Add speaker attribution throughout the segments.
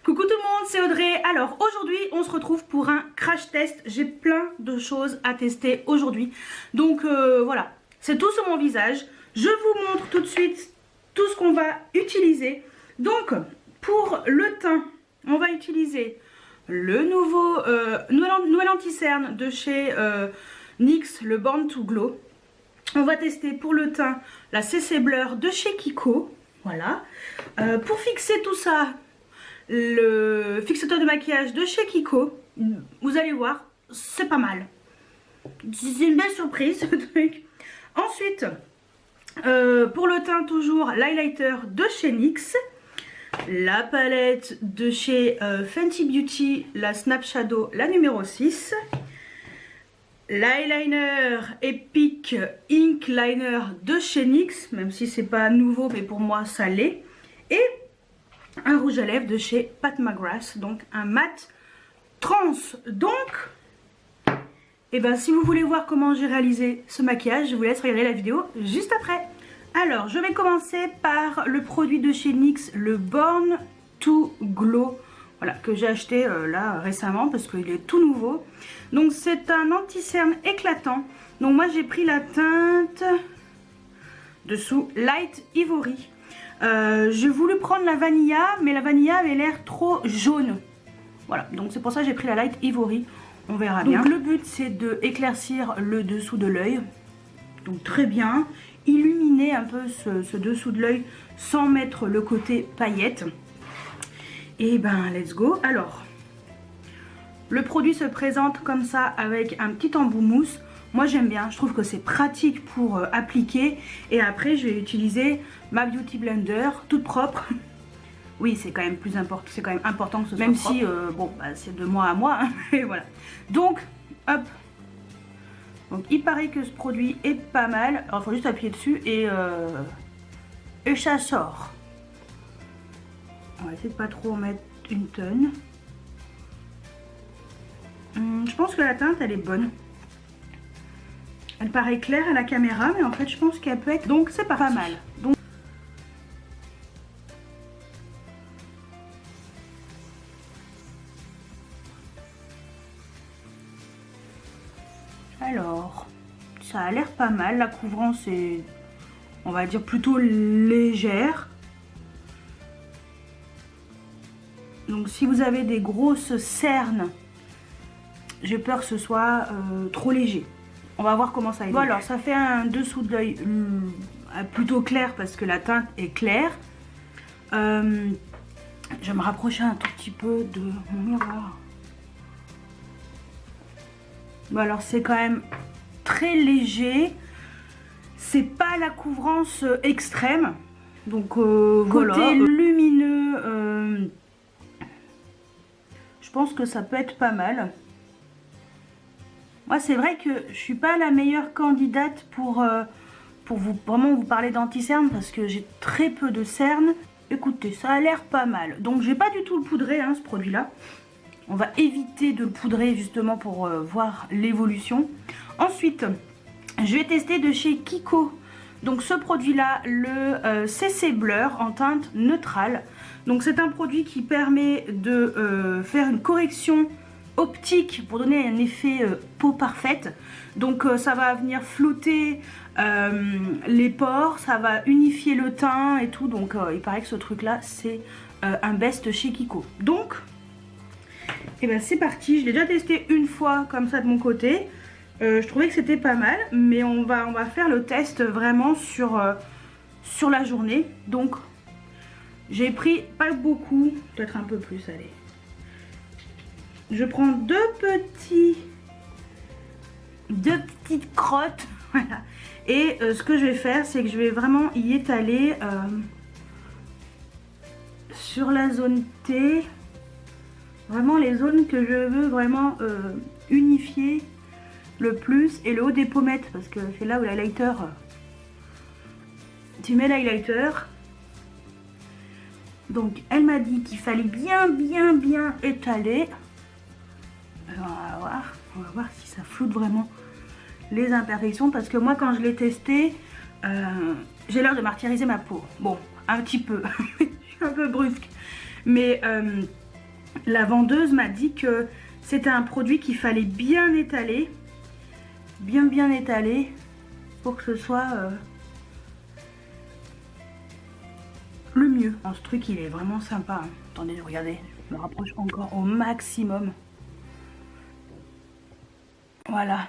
Speaker 1: Coucou tout le monde, c'est Audrey. Alors aujourd'hui on se retrouve pour un crash test. J'ai plein de choses à tester aujourd'hui. Donc voilà, c'est tout sur mon visage. Je vous montre tout de suite tout ce qu'on va utiliser. Donc pour le teint, on va utiliser le nouveau nouvel anti-cerne de chez NYX, le Born to Glow. On va tester pour le teint la CC Blur de chez Kiko. Voilà. Pour fixer tout ça, le fixateur de maquillage de chez Kiko. Vous allez voir, c'est pas mal. C'est une belle surprise ce truc. Ensuite, pour le teint toujours, l'highlighter de chez NYX. La palette de chez Fenty Beauty, la Snap Shadow, la numéro 6. L'eyeliner Epic Ink Liner de chez NYX, même si c'est pas nouveau, mais pour moi ça l'est. Et un rouge à lèvres de chez Pat McGrath, donc un mat trans. Donc, et ben, si vous voulez voir comment j'ai réalisé ce maquillage, je vous laisse regarder la vidéo juste après. Alors, je vais commencer par le produit de chez NYX, le Born to Glow. Voilà, que j'ai acheté là récemment parce qu'il est tout nouveau. Donc c'est un anti-cerne éclatant. Donc moi j'ai pris la teinte dessous Light Ivory. J'ai voulu prendre la Vanilla, mais la Vanilla avait l'air trop jaune. Voilà, donc c'est pour ça que j'ai pris la Light Ivory. On verra bien. Donc le but c'est de éclaircir le dessous de l'œil. Donc très bien. Illuminer un peu ce dessous de l'œil sans mettre le côté paillette. Et ben let's go. Alors le produit se présente comme ça avec un petit embout mousse. Moi j'aime bien, je trouve que c'est pratique pour appliquer. Et après je vais utiliser ma Beauty Blender toute propre. Oui, c'est quand même plus important, c'est quand même important que ce soit même propre. Si bon bah, c'est de moi à moi hein, et voilà. Donc hop. Donc il paraît que ce produit est pas mal. Alors il faut juste appuyer dessus et ça sort. On va essayer de pas trop en mettre une tonne. Je pense que la teinte elle est bonne. Elle paraît claire à la caméra, mais en fait je pense qu'elle peut être... Donc c'est pas mal. Donc... Alors, ça a l'air pas mal. La couvrance est, on va dire, plutôt légère. Donc si vous avez des grosses cernes, j'ai peur que ce soit trop léger. On va voir comment ça est. Bon alors ça fait un dessous de l'œil plutôt clair parce que la teinte est claire. Je vais me rapprocher un tout petit peu de mon miroir. Bon alors c'est quand même très léger. C'est pas la couvrance extrême. Donc voilà. Côté lumineux... je pense que ça peut être pas mal. Moi c'est vrai que je suis pas la meilleure candidate pour vraiment vous parler d'anti-cerne parce que j'ai très peu de cernes. Écoutez, ça a l'air pas mal. Donc je vais pas du tout le poudrer hein, ce produit là. On va éviter de le poudrer justement pour voir l'évolution. Ensuite, je vais tester de chez Kiko. Donc ce produit là, le CC Blur en teinte neutrale. Donc c'est un produit qui permet de faire une correction optique pour donner un effet peau parfaite. Donc ça va venir flouter les pores, ça va unifier le teint et tout. Donc il paraît que ce truc là c'est un best chez Kiko. Donc et ben c'est parti, je l'ai déjà testé une fois comme ça de mon côté. Je trouvais que c'était pas mal, mais on va faire le test vraiment sur la journée. Donc j'ai pris pas beaucoup, peut-être un peu plus, allez. Je prends deux petites crottes, voilà. Et ce que je vais faire, c'est que je vais vraiment y étaler sur la zone T, vraiment les zones que je veux vraiment unifier le plus, et le haut des pommettes, parce que c'est là où l'highlighter, tu mets l'highlighter. Donc elle m'a dit qu'il fallait bien étaler. Alors, on va voir si ça floute vraiment les imperfections, parce que moi quand je l'ai testé, j'ai l'air de martyriser ma peau. Bon, un petit peu, je suis un peu brusque, mais la vendeuse m'a dit que c'était un produit qu'il fallait bien étaler, bien étaler pour que ce soit le mieux. Alors, ce truc il est vraiment sympa, hein. Attendez, regardez, je me rapproche encore au maximum. Voilà.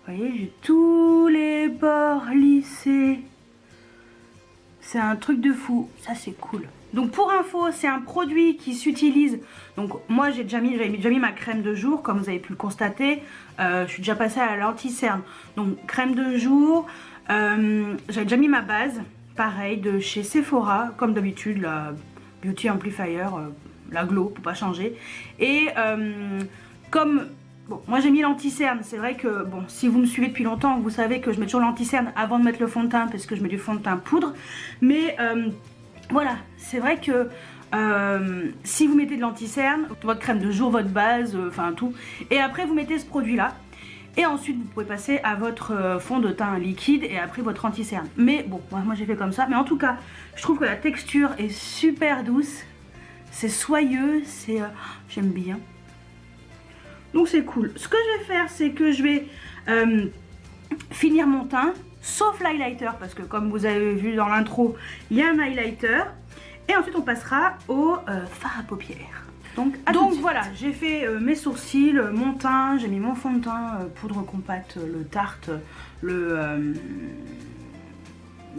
Speaker 1: Vous voyez, j'ai tous les bords lissés. C'est un truc de fou, ça c'est cool. Donc pour info, c'est un produit qui s'utilise. Donc moi j'avais déjà mis ma crème de jour, comme vous avez pu le constater. Je suis déjà passée à l'anti-cerne. Donc crème de jour, j'avais déjà mis ma base, pareil, de chez Sephora, comme d'habitude, la Beauty Amplifier, la Glow, pour pas changer. Et comme... Bon, moi j'ai mis l'anti-cerne, c'est vrai que, bon, si vous me suivez depuis longtemps, vous savez que je mets toujours l'anti-cerne avant de mettre le fond de teint, parce que je mets du fond de teint poudre. Mais voilà, c'est vrai que si vous mettez de l'anti-cerne, votre crème de jour, votre base, enfin tout, et après vous mettez ce produit-là, et ensuite vous pouvez passer à votre fond de teint liquide, et après votre anti-cerne. Mais bon, moi j'ai fait comme ça, mais en tout cas, je trouve que la texture est super douce, c'est soyeux, c'est... j'aime bien. Donc c'est cool. Ce que je vais faire, c'est que je vais finir mon teint, sauf l'highlighter, parce que comme vous avez vu dans l'intro, il y a un highlighter. Et ensuite on passera au fard à paupières. Donc voilà, j'ai fait mes sourcils, mon teint, j'ai mis mon fond de teint, poudre compacte, le Tarte, le...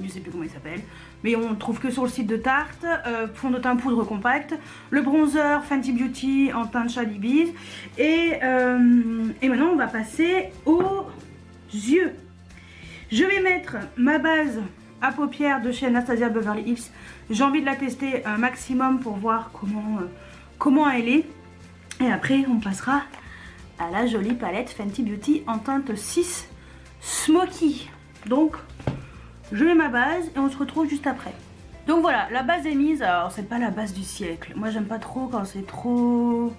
Speaker 1: je sais plus comment il s'appelle. Mais on ne trouve que sur le site de Tarte, fond de teint poudre compacte, le bronzer Fenty Beauty en teint de Chalibiz. Et maintenant on va passer aux yeux. Je vais mettre ma base à paupières de chez Anastasia Beverly Hills. J'ai envie de la tester un maximum pour voir comment elle est. Et après on passera à la jolie palette Fenty Beauty en teinte 6 Smoky. Donc... je mets ma base et on se retrouve juste après. Donc voilà, la base est mise. Alors c'est pas la base du siècle. Moi j'aime pas trop quand c'est trop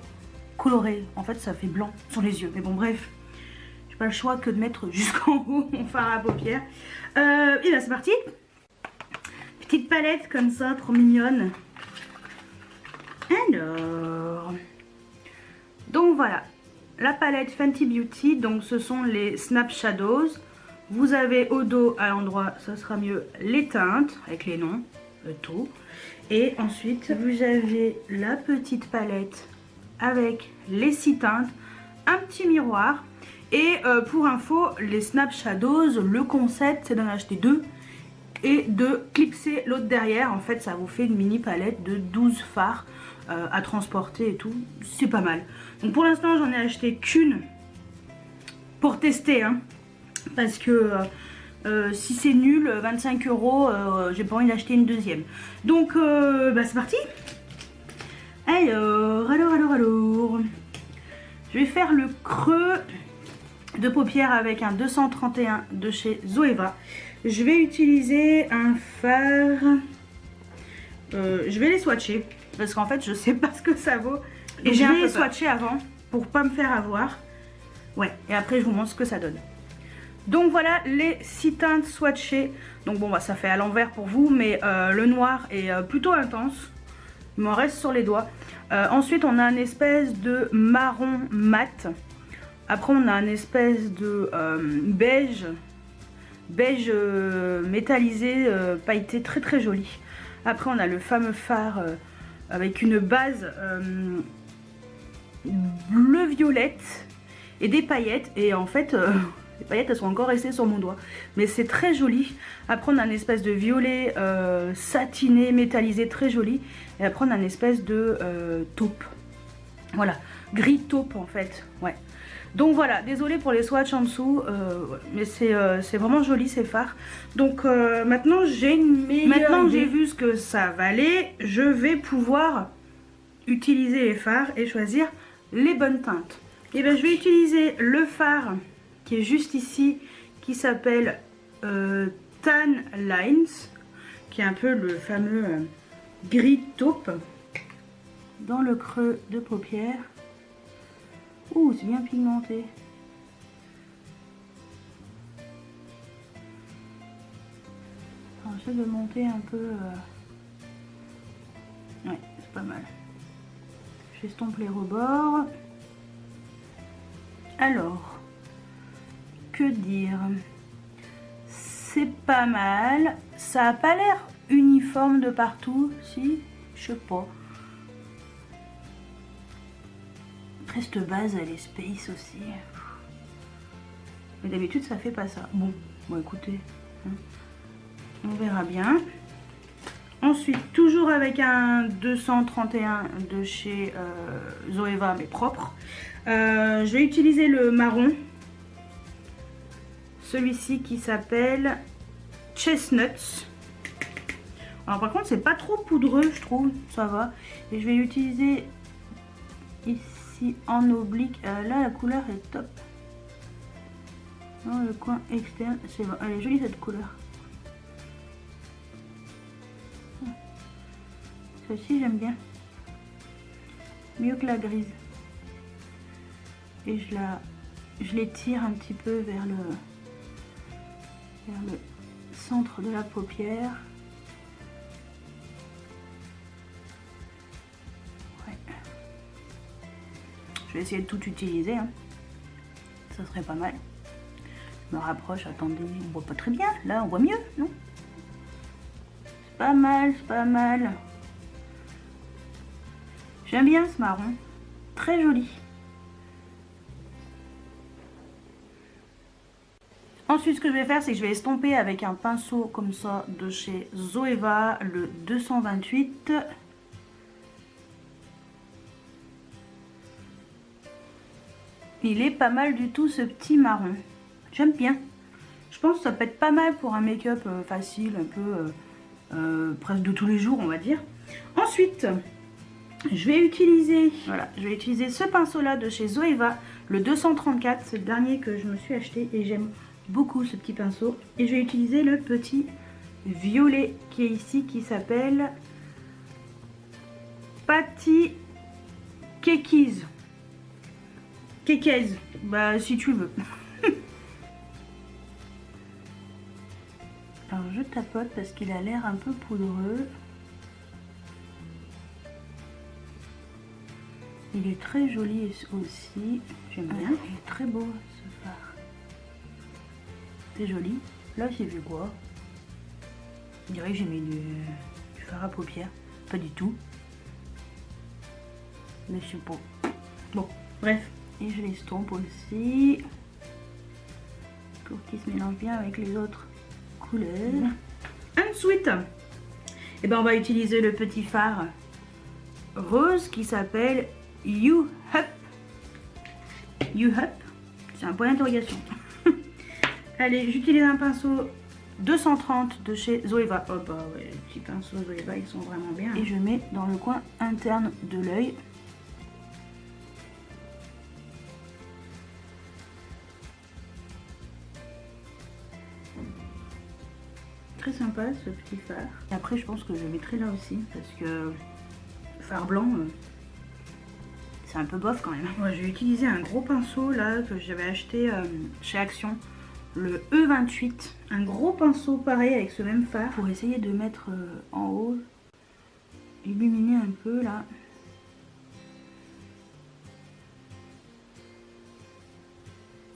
Speaker 1: coloré. En fait ça fait blanc sur les yeux. Mais bon bref, j'ai pas le choix que de mettre jusqu'en haut mon fard à paupières. Et là c'est parti. Petite palette comme ça, trop mignonne. Alors... donc voilà, la palette Fenty Beauty. Donc ce sont les Snap Shadows. Vous avez au dos, à l'endroit, ça sera mieux, les teintes, avec les noms, tout. Et ensuite, vous avez la petite palette avec les 6 teintes, un petit miroir. Et pour info, les Snap Shadows, le concept, c'est d'en acheter 2 et de clipser l'autre derrière. En fait, ça vous fait une mini palette de 12 fards à transporter et tout. C'est pas mal. Donc pour l'instant, j'en ai acheté qu'une pour tester, hein. Parce que si c'est nul, 25 €, j'ai pas envie d'acheter une deuxième. Donc bah c'est parti. Alors. Je vais faire le creux de paupières avec un 231 de chez Zoeva. Je vais utiliser un fard. Je vais les swatcher parce qu'en fait je sais pas ce que ça vaut. Et j'ai les swatcher avant pour pas me faire avoir. Ouais, et après je vous montre ce que ça donne. Donc voilà les 6 teintes swatchées. Donc bon bah ça fait à l'envers pour vous, mais le noir est plutôt intense. Il m'en reste sur les doigts. Ensuite on a une espèce de marron mat. Après on a une espèce de beige métallisé, pailleté, très très joli. Après on a le fameux fard avec une base bleu-violette et des paillettes. Et en fait... les paillettes elles sont encore restées sur mon doigt. Mais c'est très joli. Après on a une espèce de violet satiné, métallisé, très joli. Et après on a une espèce de taupe. Voilà, gris taupe en fait. Ouais. Donc voilà, désolée pour les swatchs en dessous. Mais c'est vraiment joli ces fards. Donc maintenant j'ai une meilleure... Maintenant que j'ai vu ce que ça valait, je vais pouvoir utiliser les fards et choisir les bonnes teintes. Et bien je vais utiliser le fard qui est juste ici, qui s'appelle Tan Lines, qui est un peu le fameux gris taupe, dans le creux de paupière. Ouh, c'est bien pigmenté. Alors, j'essaie de monter un peu. Ouais, c'est pas mal. j'estompe les rebords. Alors, que dire? C'est pas mal. Ça a pas l'air uniforme de partout, si? Je sais pas. Après, cette base, elle est space aussi. Mais d'habitude, ça fait pas ça. Bon, écoutez, hein, on verra bien. Ensuite, toujours avec un 231 de chez Zoeva, mais propre. Je vais utiliser le marron. Celui-ci qui s'appelle Chestnuts. Alors par contre, c'est pas trop poudreux, je trouve. Ça va. Et je vais l'utiliser ici en oblique. Là, la couleur est top. Dans le coin externe, c'est bon. Elle est jolie cette couleur. Celle-ci, j'aime bien. Mieux que la grise. Et je l'étire un petit peu vers le centre de la paupière. Ouais. Je vais essayer de tout utiliser, hein. Ça serait pas mal. Je me rapproche, attendez, on voit pas très bien. Là, on voit mieux, non? C'est pas mal, c'est pas mal. J'aime bien ce marron. Très joli. Ensuite, ce que je vais faire, c'est que je vais estomper avec un pinceau comme ça de chez Zoeva, le 228. Il est pas mal du tout ce petit marron. J'aime bien. Je pense que ça peut être pas mal pour un make-up facile, un peu presque de tous les jours, on va dire. Ensuite, je vais utiliser ce pinceau-là de chez Zoeva, le 234. C'est le dernier que je me suis acheté et j'aime beaucoup ce petit pinceau. Et je vais utiliser le petit violet qui est ici, qui s'appelle Patty Kekies. Kekes, bah si tu veux. Alors je tapote parce qu'il a l'air un peu poudreux. Il est très joli aussi, j'aime bien. Il est très beau ce fard. C'est joli. Là j'ai vu quoi? Je dirais que j'ai mis du fard à paupières. Pas du tout. Mais je sais pas. Bon, bref. Et je l'estompe aussi. Pour qu'il se mélange bien avec les autres couleurs. Ensuite, eh ben on va utiliser le petit fard rose qui s'appelle You Up. You Up. C'est un point d'interrogation. Allez, j'utilise un pinceau 230 de chez Zoeva. Oh bah ouais, les petits pinceaux Zoeva, ils sont vraiment bien. Et je mets dans le coin interne de l'œil. Très sympa ce petit fard. Et après je pense que je le mettrai là aussi parce que le fard blanc c'est un peu bof quand même. Ouais, j'ai utilisé un gros pinceau là que j'avais acheté chez Action, le E28, un gros pinceau pareil avec ce même fard pour essayer de mettre en haut, illuminer un peu là.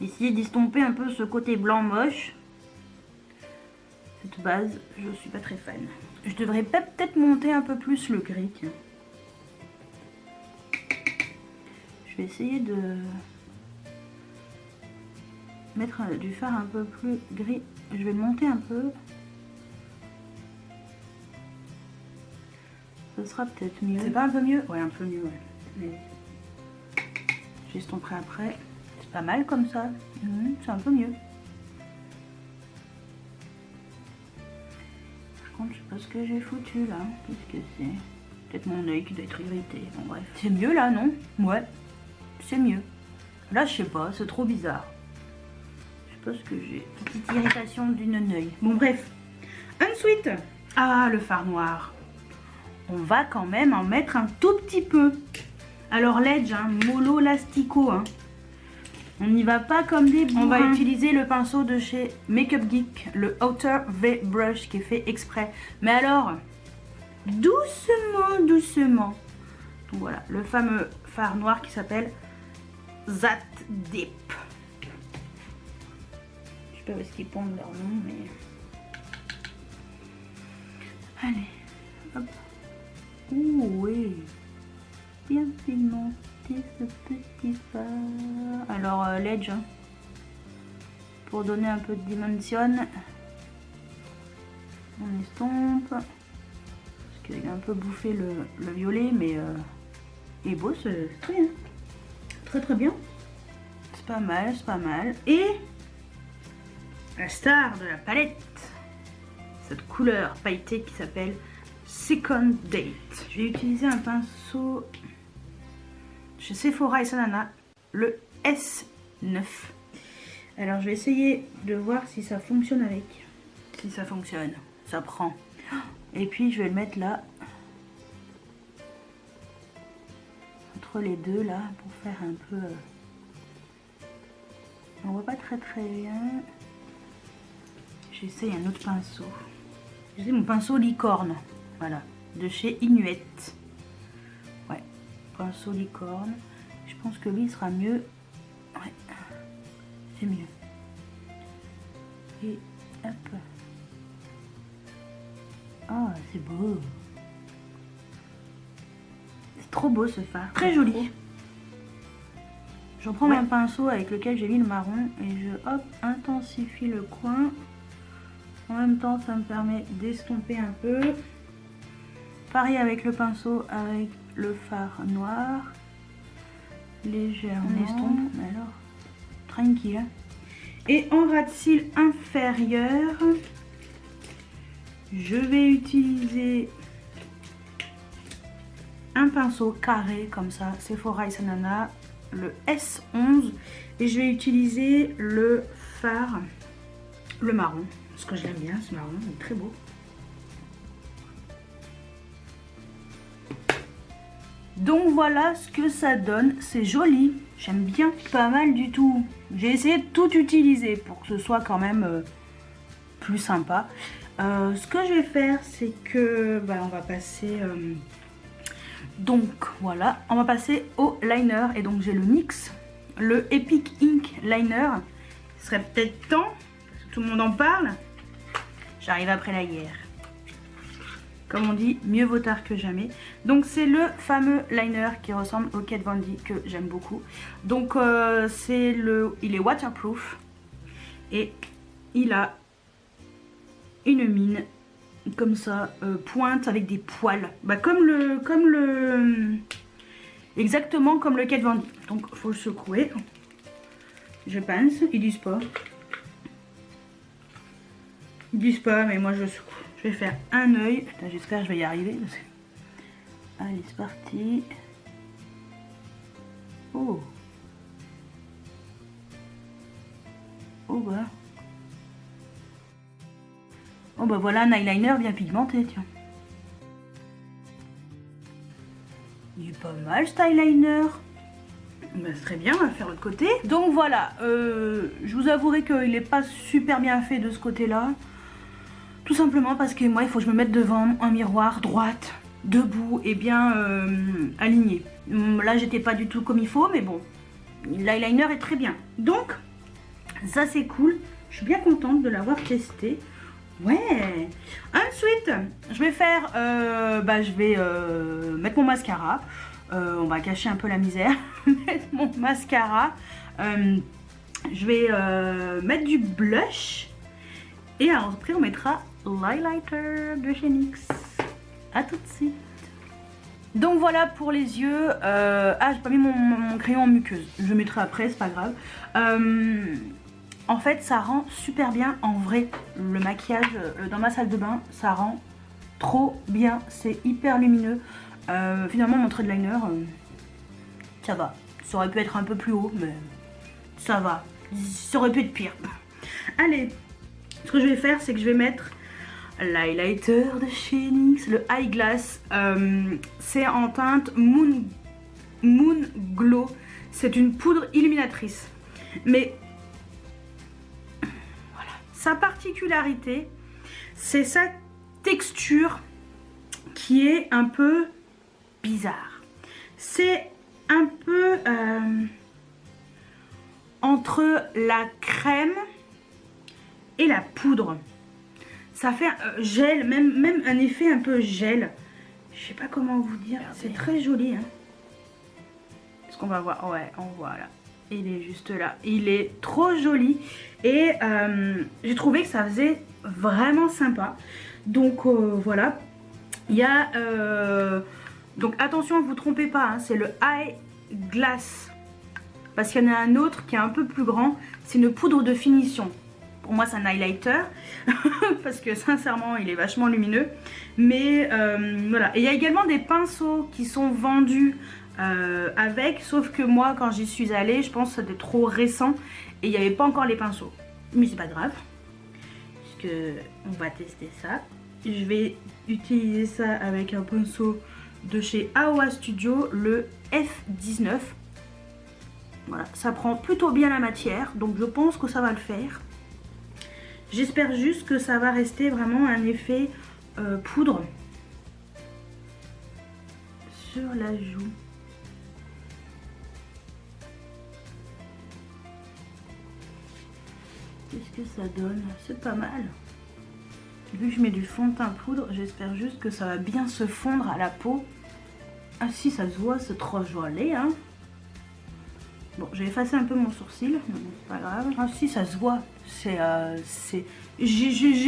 Speaker 1: Essayer d'estomper un peu ce côté blanc moche. Cette base, je suis pas très fan. Je devrais peut-être monter un peu plus le gris. Tiens. Je vais essayer de mettre du fard un peu plus gris. Je vais le monter un peu. Ce sera peut-être mieux. C'est pas un peu mieux? Ouais, un peu mieux, ouais. Mais j'estomperai après. C'est pas mal comme ça. C'est un peu mieux. Je sais pas ce que j'ai foutu là. Qu'est-ce que c'est? Peut-être mon œil qui doit être irrité. Bon bref. C'est mieux là, non? Ouais. C'est mieux. Là, je sais pas. C'est trop bizarre. Je sais pas ce que j'ai. Petite irritation d'une œil. Bon bref. Ensuite. Ah, le fard noir. On va quand même en mettre un tout petit peu. Alors l'edge, hein, mollo lastico. Hein. On n'y va pas comme des bourrins. On va utiliser le pinceau de chez Makeup Geek, le Outer V Brush qui est fait exprès. Mais alors, doucement, doucement. Donc voilà, le fameux fard noir qui s'appelle That Deep. Je sais pas où est-ce qu'ils pondent leur nom, mais... Allez, hop. Ouh, oui. Bien pigmenté ce petit fard. Alors, l'edge, hein, pour donner un peu de dimension. On estompe. Parce qu'il a un peu bouffé le violet, mais il est beau, c'est très bien. Très très bien. C'est pas mal, c'est pas mal. Et la star de la palette, cette couleur pailletée qui s'appelle Second Date. Je vais utiliser un pinceau chez Sephora et Sanana, le S9. Alors je vais essayer de voir si ça fonctionne avec. Si ça fonctionne, ça prend. Et puis je vais le mettre là, entre les deux là, pour faire un peu... On voit pas très bien. J'essaye un autre pinceau. J'essaye mon pinceau licorne. Voilà, de chez Inuit. Ouais, pinceau licorne. Je pense que lui sera mieux. Ouais, c'est mieux. Et hop. Oh, c'est beau. C'est trop beau ce fard. Très joli. Je prends mon pinceau avec lequel j'ai mis le marron et je hop, intensifie le coin. En même temps, ça me permet d'estomper un peu. Pareil avec le pinceau, avec le fard noir. Légèrement. On estompe, mais alors, tranquille. Et en ras de cils inférieur, je vais utiliser un pinceau carré comme ça, Sephora et Sanana, le S11. Et je vais utiliser le fard, le marron. Parce que je l'aime bien ce marron, il est très beau. Donc voilà ce que ça donne, c'est joli, j'aime bien, pas mal du tout. J'ai essayé de tout utiliser pour que ce soit quand même plus sympa. Ce que je vais faire, c'est que on va passer... donc voilà, on va passer au liner. Et donc j'ai le NYX, le Epic Ink Liner. Ce serait peut-être temps, parce que tout le monde en parle. J'arrive après la guerre. Comme on dit, mieux vaut tard que jamais. Donc c'est le fameux liner qui ressemble au Kat Von D que j'aime beaucoup. Donc il est waterproof et il a une mine comme ça, pointe avec des poils. Exactement comme le Kat Von D. Donc faut le secouer. Je pense, ils disent pas. Ils disent pas, mais moi je secoue. Je vais faire un œil. J'espère que je vais y arriver. Allez, c'est parti. Oh. Oh bah. Oh bah voilà un eyeliner bien pigmenté, tiens. Il est pas mal cet eyeliner. Bah, c'est très bien, on va faire l'autre côté. Donc voilà, je vous avouerai qu'il n'est pas super bien fait de ce côté-là. Tout simplement parce que moi, il faut que je me mette devant un miroir droite, debout et bien aligné. Là, j'étais pas du tout comme il faut, mais bon, l'eyeliner est très bien. Donc, ça c'est cool. Je suis bien contente de l'avoir testé. Ouais. Ensuite, je vais faire, je vais mettre mon mascara. On va cacher un peu la misère. Mettre mon mascara. Je vais mettre du blush. Et après, on mettra l'highlighter de chez NYX. A tout de suite. Donc voilà pour les yeux. J'ai pas mis mon crayon en muqueuse. Je le mettrai après, c'est pas grave. En fait, ça rend super bien en vrai. Le maquillage dans ma salle de bain, ça rend trop bien. C'est hyper lumineux. Finalement, mon trait de liner, ça va. Ça aurait pu être un peu plus haut, mais ça va. Ça aurait pu être pire. Allez, ce que je vais faire, c'est que je vais mettre l'highlighter de chez NYX, le Eyeglass. C'est en teinte Moon Glow. C'est une poudre illuminatrice. Mais voilà, sa particularité, c'est sa texture qui est un peu bizarre. C'est un peu entre la crème et la poudre. Ça fait gel, même un effet un peu gel. Je sais pas comment vous dire. C'est très joli. Hein. Est-ce qu'on va voir? Ouais, on voit là. Il est juste là. Il est trop joli. Et j'ai trouvé que ça faisait vraiment sympa. Donc voilà. Il y a... donc attention, ne vous trompez pas. Hein, c'est le Eye Glass. Parce qu'il y en a un autre qui est un peu plus grand. C'est une poudre de finition. Pour moi c'est un highlighter. Parce que sincèrement il est vachement lumineux. Mais voilà. Et il y a également des pinceaux qui sont vendus avec. Sauf que moi quand j'y suis allée, je pense que c'était trop récent. Et il n'y avait pas encore les pinceaux. Mais c'est pas grave. Parce que on va tester ça. Je vais utiliser ça avec un pinceau de chez Aowa Studio, le F19. Voilà, ça prend plutôt bien la matière, donc je pense que ça va le faire. J'espère juste que ça va rester vraiment un effet poudre sur la joue. Qu'est-ce que ça donne? C'est pas mal. Vu que je mets du fond de teint poudre, j'espère juste que ça va bien se fondre à la peau. Ah si, ça se voit, c'est trop joli, hein. Bon, j'ai effacé un peu mon sourcil, mais bon, c'est pas grave. Ah si, ça se voit. J'ai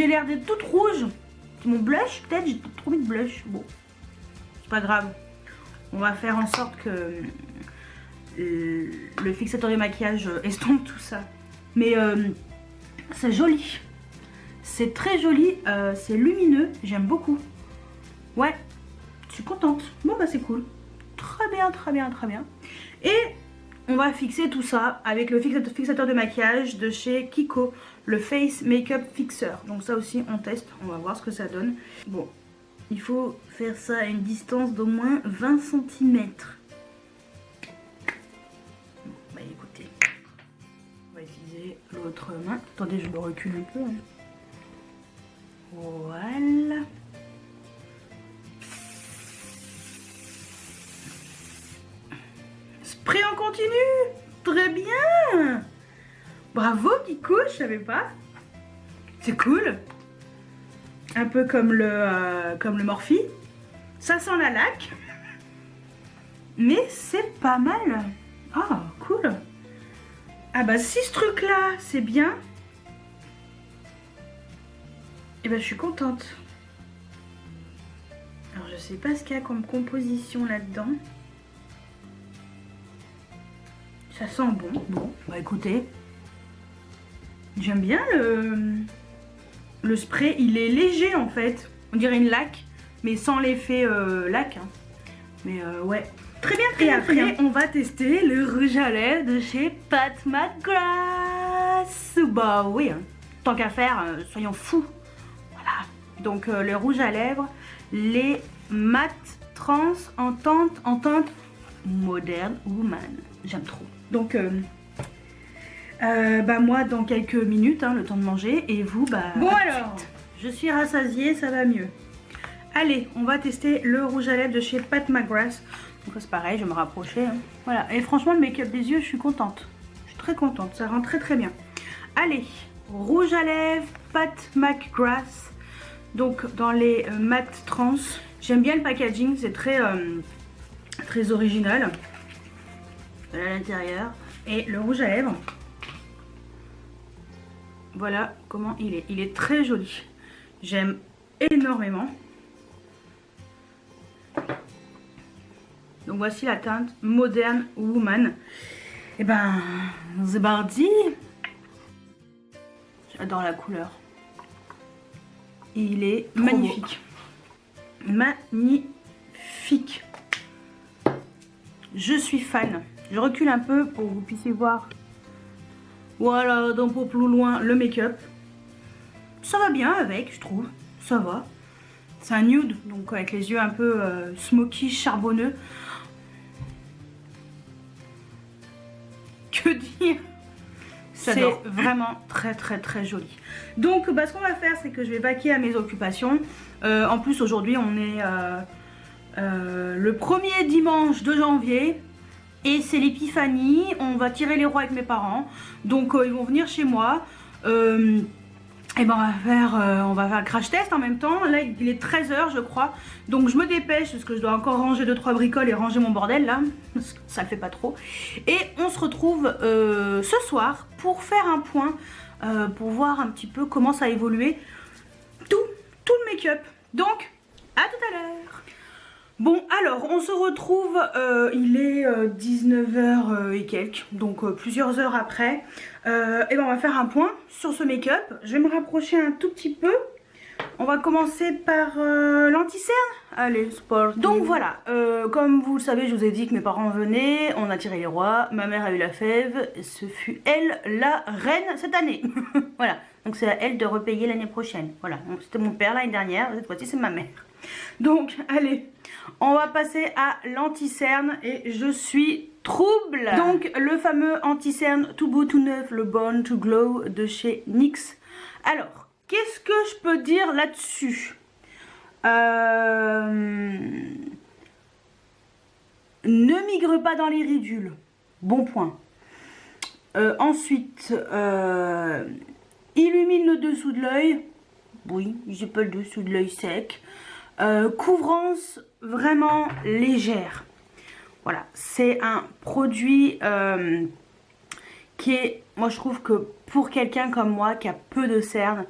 Speaker 1: l'air d'être toute rouge. C'est mon blush, peut-être, j'ai trop mis de blush. Bon, c'est pas grave. On va faire en sorte que le fixateur de maquillage estompe tout ça. Mais c'est joli. C'est très joli, c'est lumineux, j'aime beaucoup. Ouais, je suis contente. Bon bah c'est cool. Très bien, très bien, très bien. Et on va fixer tout ça avec le fixateur de maquillage de chez Kiko, le Face Makeup Fixer. Donc ça aussi on teste, on va voir ce que ça donne. Bon, il faut faire ça à une distance d'au moins 20 cm. Bah écoutez, on va utiliser l'autre main. Attendez, je me recule un peu. Hein. Voilà. Spray en continu. Très bien. Bravo Kiko, je savais pas. C'est cool. Un peu comme le Morphe. Ça sent la laque. Mais c'est pas mal. Ah, cool. Ah bah si ce truc là, c'est bien. Et ben je suis contente. Alors je sais pas ce qu'il y a comme composition là-dedans. Ça sent bon. Bon, bah écoutez. J'aime bien le spray. Il est léger en fait. On dirait une laque. Mais sans l'effet laque. Hein. Mais ouais. Très bien, très bien. Et après, on va tester le rouge à lèvres de chez Pat McGrath. Bah oui. Hein. Tant qu'à faire, soyons fous. Donc le rouge à lèvres, les mat trans en teinte moderne woman. J'aime trop. Donc bah moi dans quelques minutes, hein, le temps de manger. Et vous, bah bon alors, je suis rassasiée, ça va mieux. Allez, on va tester le rouge à lèvres de chez Pat McGrath. Donc c'est pareil, je vais me rapprocher. Hein. Voilà, et franchement le make-up des yeux, je suis contente. Je suis très contente, ça rend très très bien. Allez, rouge à lèvres, Pat McGrath. Donc dans les mat trans, j'aime bien le packaging, c'est très original. Voilà l'intérieur. Et le rouge à lèvres, voilà comment il est. Il est très joli. J'aime énormément. Donc voici la teinte Modern Woman. Et ben, c'est parti. J'adore la couleur. Il est magnifique. Magnifique. Je suis fan. Je recule un peu pour que vous puissiez voir. Voilà, d'un peu plus loin, le make-up. Ça va bien avec, je trouve. Ça va. C'est un nude, donc avec les yeux un peu smoky, charbonneux. Que dire? C'est vraiment très très très joli. Donc bah, ce qu'on va faire, c'est que je vais vaquer à mes occupations. En plus aujourd'hui on est le premier dimanche de janvier. Et c'est l'épiphanie, on va tirer les rois avec mes parents. Donc ils vont venir chez moi. Et ben on va faire crash test en même temps. Là il est 13 h je crois. Donc je me dépêche parce que je dois encore ranger 2-3 bricoles et ranger mon bordel là. Ça le fait pas trop. Et on se retrouve ce soir pour faire un point. Pour voir un petit peu comment ça a évolué. Tout le make-up. Donc à tout à l'heure. Bon alors on se retrouve, il est 19 h et quelques, donc plusieurs heures après. Et ben on va faire un point sur ce make-up. Je vais me rapprocher un tout petit peu. On va commencer par l'anti-cerne. Allez, sport. Donc voilà, comme vous le savez, je vous ai dit que mes parents venaient, on a tiré les rois, ma mère a eu la fève, ce fut elle la reine cette année. Voilà, donc c'est à elle de repayer l'année prochaine. Voilà, c'était mon père l'année dernière, cette fois-ci c'est ma mère. Donc allez, on va passer à l'anti-cerne et je suis trouble. Donc le fameux anti-cerne tout beau tout neuf, le Born to Glow de chez NYX. Alors, qu'est-ce que je peux dire là-dessus? Ne migre pas dans les ridules. Bon point. Ensuite, illumine le dessous de l'œil. Oui, j'ai pas le dessous de l'œil sec. Couvrance vraiment légère. Voilà, c'est un produit qui est, moi je trouve que pour quelqu'un comme moi qui a peu de cernes,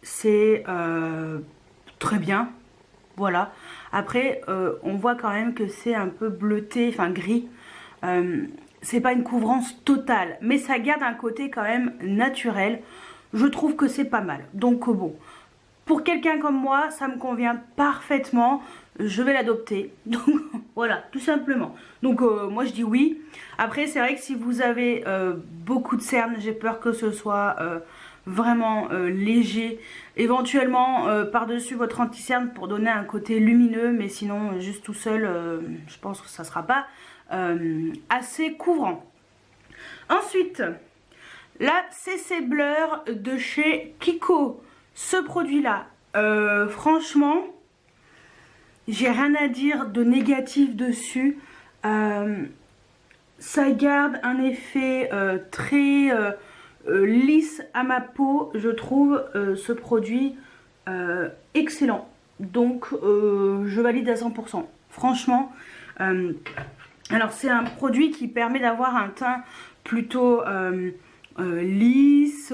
Speaker 1: c'est très bien. Voilà. Après, on voit quand même que c'est un peu bleuté, enfin gris. C'est pas une couvrance totale, mais ça garde un côté quand même naturel. Je trouve que c'est pas mal. Donc bon, pour quelqu'un comme moi, ça me convient parfaitement. Je vais l'adopter. Donc voilà, tout simplement. Donc moi je dis oui. Après c'est vrai que si vous avez beaucoup de cernes, j'ai peur que ce soit vraiment léger. Éventuellement par-dessus votre anti-cerne pour donner un côté lumineux. Mais sinon juste tout seul, je pense que ça ne sera pas assez couvrant. Ensuite, la CC Blur de chez Kiko. Ce produit-là, franchement, j'ai rien à dire de négatif dessus. Ça garde un effet très lisse à ma peau. Je trouve ce produit excellent. Donc, je valide à 100%. Franchement, alors c'est un produit qui permet d'avoir un teint plutôt lisse,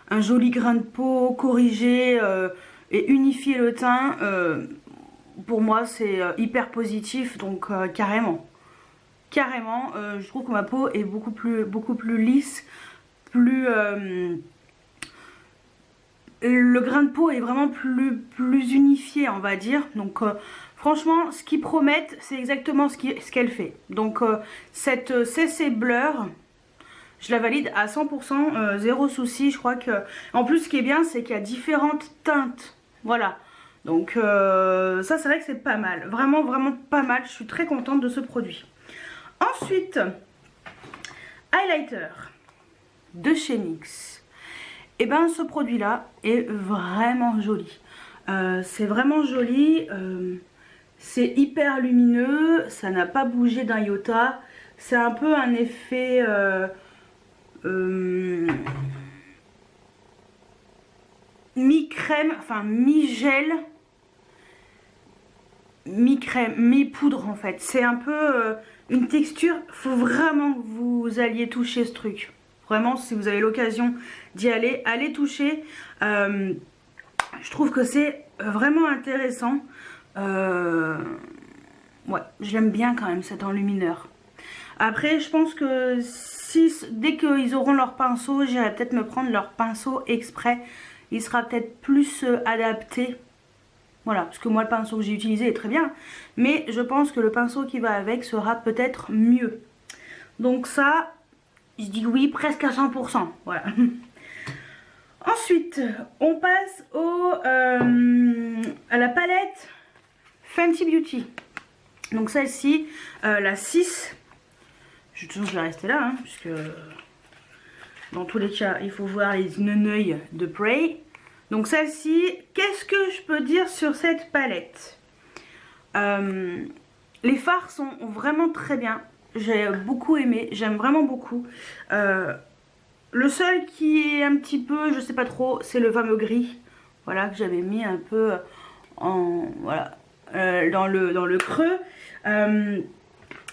Speaker 1: un joli grain de peau, corriger et unifier le teint. Pour moi c'est hyper positif, donc carrément, je trouve que ma peau est beaucoup plus lisse, plus le grain de peau est vraiment plus unifié, on va dire. Donc franchement, ce qu'ils promettent, c'est exactement ce qu'elle fait. Donc cette CC Blur, je la valide à 100%, zéro souci. Je crois que, en plus, ce qui est bien, c'est qu'il y a différentes teintes. Voilà. Donc ça, c'est vrai que c'est pas mal. Vraiment pas mal. Je suis très contente de ce produit. Ensuite, highlighter de chez NYX. Et ben, ce produit-là est vraiment joli. C'est vraiment joli. C'est hyper lumineux. Ça n'a pas bougé d'un iota. C'est un peu un effet mi-crème, enfin mi-gel, mi-crème, mi-poudre en fait. C'est un peu une texture, faut vraiment que vous alliez toucher ce truc. Vraiment, si vous avez l'occasion d'y aller, allez toucher. Je trouve que c'est vraiment intéressant. Ouais, j'aime bien quand même cet enlumineur. Après, je pense que dès qu'ils auront leur pinceau, j'irai peut-être me prendre leur pinceau exprès. Il sera peut-être plus adapté. Voilà, parce que moi le pinceau que j'ai utilisé est très bien. Mais je pense que le pinceau qui va avec sera peut-être mieux. Donc ça, je dis oui presque à 100%. Voilà. Ensuite, on passe à la palette Fenty Beauty. Donc celle-ci, la 6. Je vais rester là, hein, puisque dans tous les cas, il faut voir les neneuils de Prey. Donc celle-ci, qu'est-ce que je peux dire sur cette palette? Les fards sont vraiment très bien. J'ai beaucoup aimé, j'aime vraiment beaucoup. Le seul qui est un petit peu, je sais pas trop, c'est le fameux gris. Voilà, que j'avais mis un peu en, voilà, dans le creux.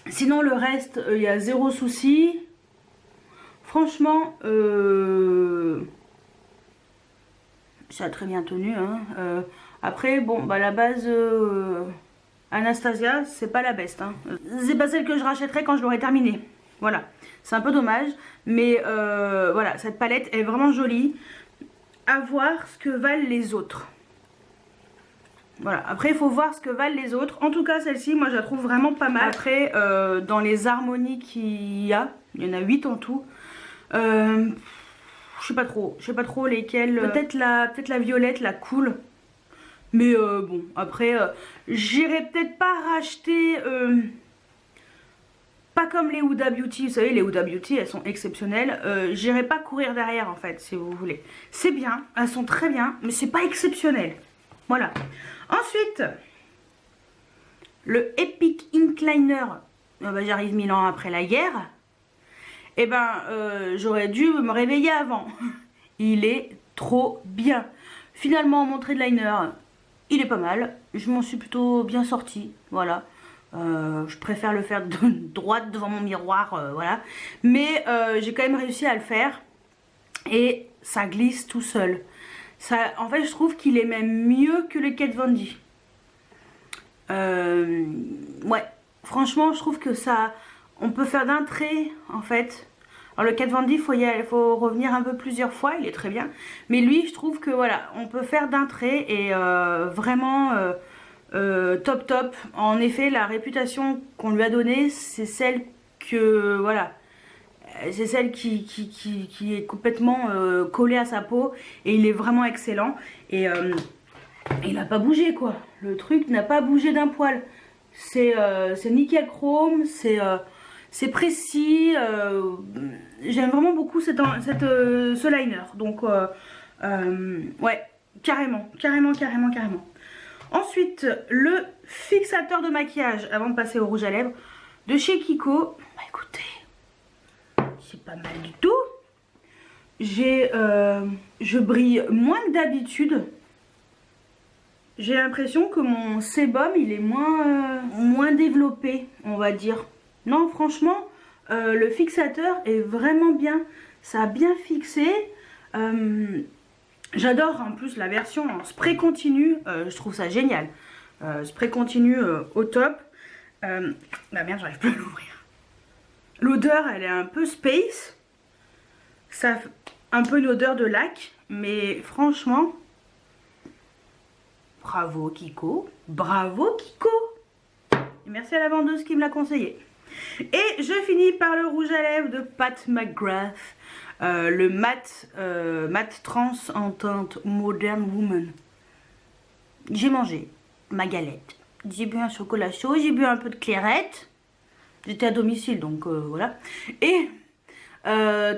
Speaker 1: Sinon le reste, il y a zéro souci. Franchement, ça a très bien tenu. Hein. Après, bon, bah la base Anastasia, c'est pas la best. Hein. C'est pas celle que je rachèterai quand je l'aurai terminée. Voilà, c'est un peu dommage. Mais voilà, cette palette est vraiment jolie. À voir ce que valent les autres. Voilà, après il faut voir ce que valent les autres. En tout cas celle-ci, moi je la trouve vraiment pas mal. Après, dans les harmonies qu'il y a, il y en a 8 en tout. Je sais pas trop lesquelles. Peut-être la violette, la cool. Mais bon, après, j'irai peut-être pas racheter... pas comme les Huda Beauty, vous savez, les Huda Beauty, elles sont exceptionnelles. J'irai pas courir derrière, en fait, si vous voulez. C'est bien, elles sont très bien, mais c'est pas exceptionnel. Voilà. Ensuite, le Epic Ink Liner. Bah, j'arrive 1000 ans après la guerre. Eh ben, j'aurais dû me réveiller avant. Il est trop bien. Finalement, mon trait de liner, il est pas mal. Je m'en suis plutôt bien sortie. Voilà. Je préfère le faire de droite devant mon miroir. Voilà. Mais j'ai quand même réussi à le faire. Et ça glisse tout seul. Ça, en fait, je trouve qu'il est même mieux que le Kat Von D. Ouais. Franchement, je trouve que ça... On peut faire d'un trait, en fait. Alors le Kat Von D, il faut revenir un peu plusieurs fois, il est très bien. Mais lui, je trouve que voilà, on peut faire d'un trait et vraiment top. En effet, la réputation qu'on lui a donnée, c'est celle que, voilà, c'est celle qui est complètement collée à sa peau. Et il est vraiment excellent. Et il n'a pas bougé, quoi. Le truc n'a pas bougé d'un poil. C'est nickel chrome, c'est précis. J'aime vraiment beaucoup ce liner. Donc, ouais, carrément. Ensuite, le fixateur de maquillage avant de passer au rouge à lèvres de chez Kiko. Bah, écoutez, c'est pas mal du tout. Je brille moins que d'habitude. J'ai l'impression que mon sébum, il est moins développé, on va dire. Non, franchement, le fixateur est vraiment bien. Ça a bien fixé. J'adore en plus la version en spray continu. Je trouve ça génial. Spray continu au top. Bah merde, j'arrive plus à l'ouvrir. L'odeur, elle est un peu space. Ça a un peu une odeur de lac. Mais franchement... Bravo Kiko, bravo Kiko. Et merci à la vendeuse qui me l'a conseillé. Et je finis par le rouge à lèvres de Pat McGrath, le mat trans en teinte Modern Woman. J'ai mangé ma galette, j'ai bu un chocolat chaud, j'ai bu un peu de clairette. J'étais à domicile donc voilà. Et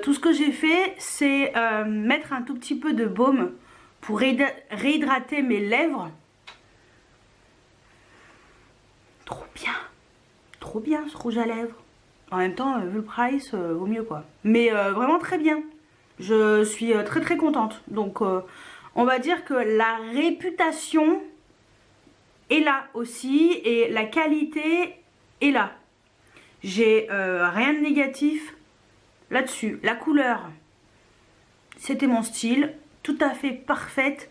Speaker 1: tout ce que j'ai fait, c'est mettre un tout petit peu de baume pour réhydrater mes lèvres. Trop bien ce rouge à lèvres. En même temps, vu le price, vaut mieux quoi. Mais vraiment très bien. Je suis très contente. Donc on va dire que la réputation est là aussi. Et la qualité est là. J'ai rien de négatif là-dessus. La couleur, c'était mon style. Tout à fait parfaite.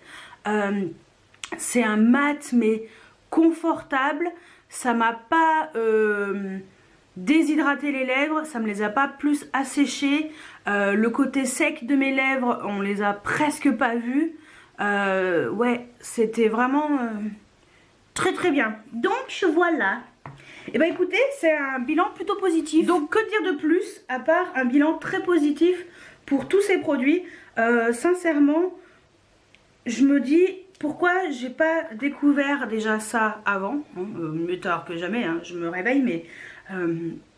Speaker 1: C'est un mat mais confortable. Ça m'a pas déshydraté les lèvres, ça me les a pas plus asséchées. Le côté sec de mes lèvres, on les a presque pas vus. Ouais, c'était vraiment très bien. Donc voilà. Et bah écoutez, c'est un bilan plutôt positif. Donc que dire de plus à part un bilan très positif pour tous ces produits. Sincèrement, je me dis pourquoi j'ai pas découvert déjà ça avant. Mieux tard que jamais, hein, je me réveille, mais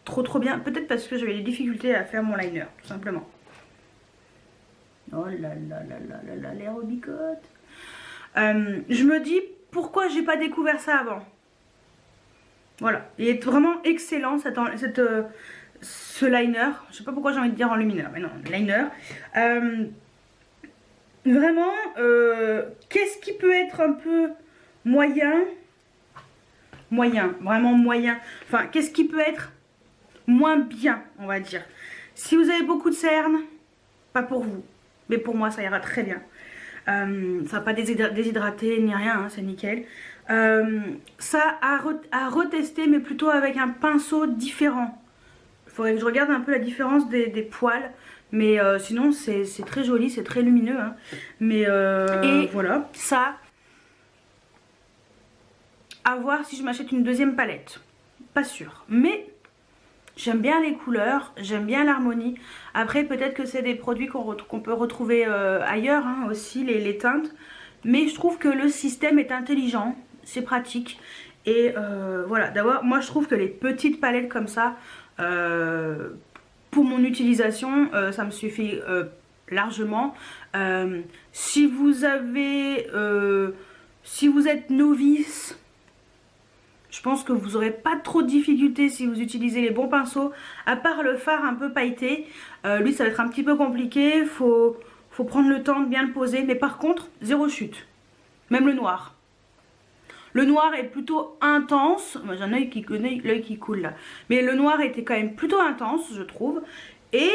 Speaker 1: trop bien. Peut-être parce que j'avais des difficultés à faire mon liner, tout simplement. Oh là là, l'air au bicote. Je me dis pourquoi j'ai pas découvert ça avant. Voilà, il est vraiment excellent ce liner. Je sais pas pourquoi j'ai envie de dire enlumineur, mais non, liner. Vraiment, qu'est-ce qui peut être un peu moyen? Moyen, vraiment moyen. Enfin, qu'est-ce qui peut être moins bien, on va dire. Si vous avez beaucoup de cernes, pas pour vous. Mais pour moi, ça ira très bien. Ça va pas déshydrater ni rien, hein, c'est nickel. Ça à retester, mais plutôt avec un pinceau différent. Il faudrait que je regarde un peu la différence des poils. Mais sinon, c'est très joli, c'est très lumineux. Hein. Mais et voilà, ça, à voir si je m'achète une deuxième palette. Pas sûr. Mais j'aime bien les couleurs, j'aime bien l'harmonie. Après, peut-être que c'est des produits qu'on peut retrouver ailleurs hein, aussi, les teintes. Mais je trouve que le système est intelligent, c'est pratique. Et voilà, d'abord, moi je trouve que les petites palettes comme ça, pour mon utilisation, ça me suffit largement. Si vous êtes novice, je pense que vous n'aurez pas trop de difficultés si vous utilisez les bons pinceaux. À part le fard un peu pailleté, lui ça va être un petit peu compliqué. Faut prendre le temps de bien le poser. Mais par contre, zéro chute. Même le noir. Le noir est plutôt intense. Moi j'ai un œil qui coule là. Mais le noir était quand même plutôt intense, je trouve. Et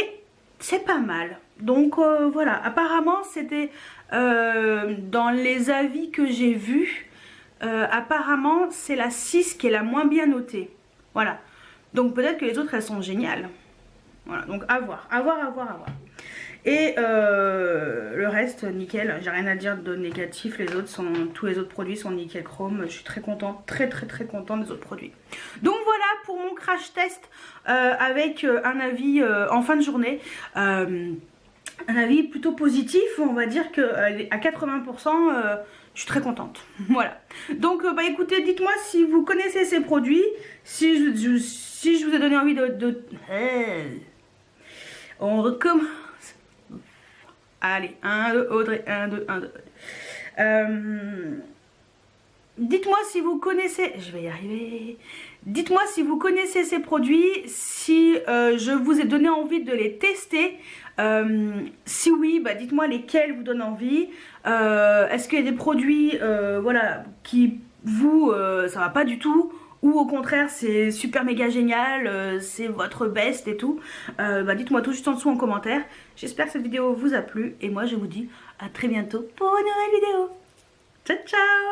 Speaker 1: c'est pas mal. Donc voilà. Apparemment c'était dans les avis que j'ai vus. Apparemment c'est la 6 qui est la moins bien notée. Voilà. Donc peut-être que les autres elles sont géniales. Voilà, donc à voir. Et le reste nickel, j'ai rien à dire de négatif. Tous les autres produits sont nickel chrome. Je suis très contente, très contente des autres produits. Donc voilà pour mon crash test avec un avis en fin de journée. Un avis plutôt positif, on va dire que à 80%, je suis très contente. Voilà. Donc bah écoutez, dites-moi si vous connaissez ces produits, si je vous ai donné envie on recommence. Allez, 1, 2, Audrey, 1, 2, 1, 2. Dites-moi si vous connaissez, je vais y arriver. Dites-moi si vous connaissez ces produits, si je vous ai donné envie de les tester. Si oui, bah dites-moi lesquels vous donnent envie. Est-ce qu'il y a des produits voilà, qui vous, ça va pas du tout, ou au contraire c'est super méga génial, c'est votre best et tout. Bah dites-moi tout juste en dessous en commentaire. J'espère que cette vidéo vous a plu et moi je vous dis à très bientôt pour une nouvelle vidéo. Ciao ciao.